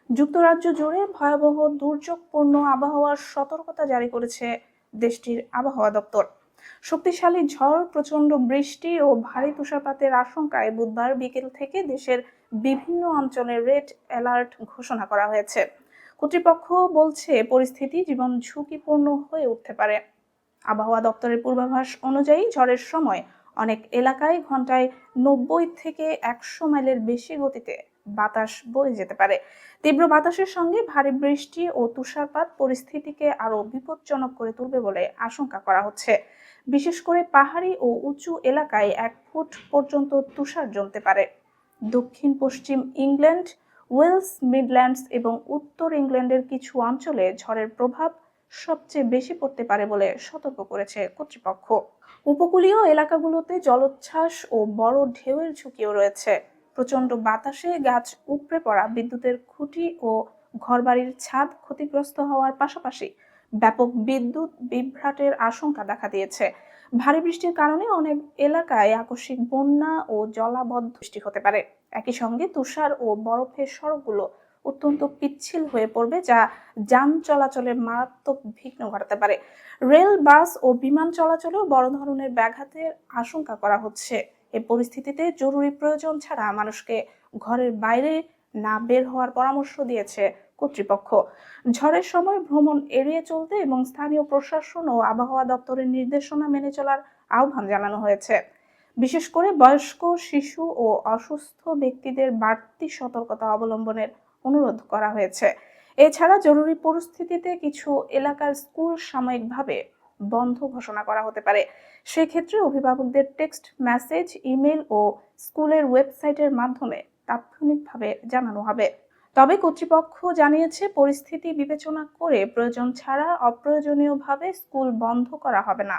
যুক্তরাজ্য জুড়ে ভয়াবহ দুর্যোগপূর্ণ আবহাওয়ার সতর্কতা জারি করেছে দেশটির আবহাওয়া দপ্তর। শক্তিশালী ঝড়, প্রচণ্ড বৃষ্টি ও ভারী তুষারপাতের আশঙ্কায় বুধবার বিকেল থেকে দেশের বিভিন্ন অঞ্চলে রেড অ্যালার্ট ঘোষণা করা হয়েছে। কর্তৃপক্ষ বলছে পরিস্থিতি জীবন ঝুঁকিপূর্ণ হয়ে উঠতে পারে। আবহাওয়া দপ্তরের পূর্বাভাস অনুযায়ী ঝড়ের সময় অনেক এলাকায় ঘন্টায় 90 থেকে 100 মাইলের বেশি গতিতে বাতাস বয়ে যেতে পারে। তীব্র বাতাসের সঙ্গে ভারী বৃষ্টি ও তুষারপাত পরিস্থিতিকে আরো বিপজ্জনক করে তুলবে বলে আশঙ্কা করা হচ্ছে। বিশেষ করে পাহাড়ি ও উঁচু এলাকায় 1 ফুট পর্যন্ত তুষার জমতে পারে। দক্ষিণ পশ্চিম ইংল্যান্ড, ওয়েলস, মিডল্যান্ডস এবং উত্তর ইংল্যান্ডের কিছু অঞ্চলে ঝড়ের প্রভাব সবচেয়ে বেশি পড়তে পারে বলে সতর্ক করেছে কর্তৃপক্ষ। উপকূলীয় এলাকাগুলোতে জলোচ্ছ্বাস ও বড় ঢেউয়ের ঝুঁকিও রয়েছে। প্রচণ্ড বাতাসে গাছ উপড়ে পড়া, বিদ্যুতের খুঁটি ও ঘরবাড়ির ছাদ ক্ষতিগ্রস্ত হওয়ার পাশাপাশি ব্যাপক বিদ্যুৎ বিভ্রাটের আশঙ্কা দেখা দিয়েছে। ভারী বৃষ্টির কারণে অনেক এলাকায় আকস্মিক বন্যা ও জলাবদ্ধ সৃষ্টি হতে পারে। একই সঙ্গে তুষার ও বরফের সড়কগুলো অত্যন্ত পিচ্ছিল হয়ে পড়বে, যা যান চলাচলে মারাত্মক বিঘ্ন ঘটাতে পারে। রেল, বাস ও বিমান চলাচলেও বড় ধরনের ব্যাঘাতের আশঙ্কা করা হচ্ছে। এই পরিস্থিতিতে জরুরি প্রয়োজন ছাড়া মানুষকে ঘরের বাইরে না বের হওয়ার পরামর্শ দিয়েছে কর্তৃপক্ষ। ঝড়ের সময় ভ্রমণ এড়িয়ে চলতে এবং স্থানীয় প্রশাসন ও আবহাওয়া দপ্তরের নির্দেশনা মেনে চলার আহ্বান জানানো হয়েছে। বিশেষ করে বয়স্ক, শিশু ও অসুস্থ ব্যক্তিদের বাড়তি সতর্কতা অবলম্বনের অনুরোধ করা হয়েছে। এছাড়া জরুরি পরিস্থিতিতে কিছু এলাকার স্কুল সাময়িকভাবে বন্ধ ঘোষণা করা হতে পারে। সেক্ষেত্রে অভিভাবকদের টেক্সট মেসেজ, ইমেল ও স্কুলের ওয়েবসাইটের মাধ্যমে তাৎক্ষণিকভাবে জানানো হবে। তবে কর্তৃপক্ষ জানিয়েছে পরিস্থিতি বিবেচনা করে প্রয়োজন ছাড়া অপ্রয়োজনীয়ভাবে স্কুল বন্ধ করা হবে না।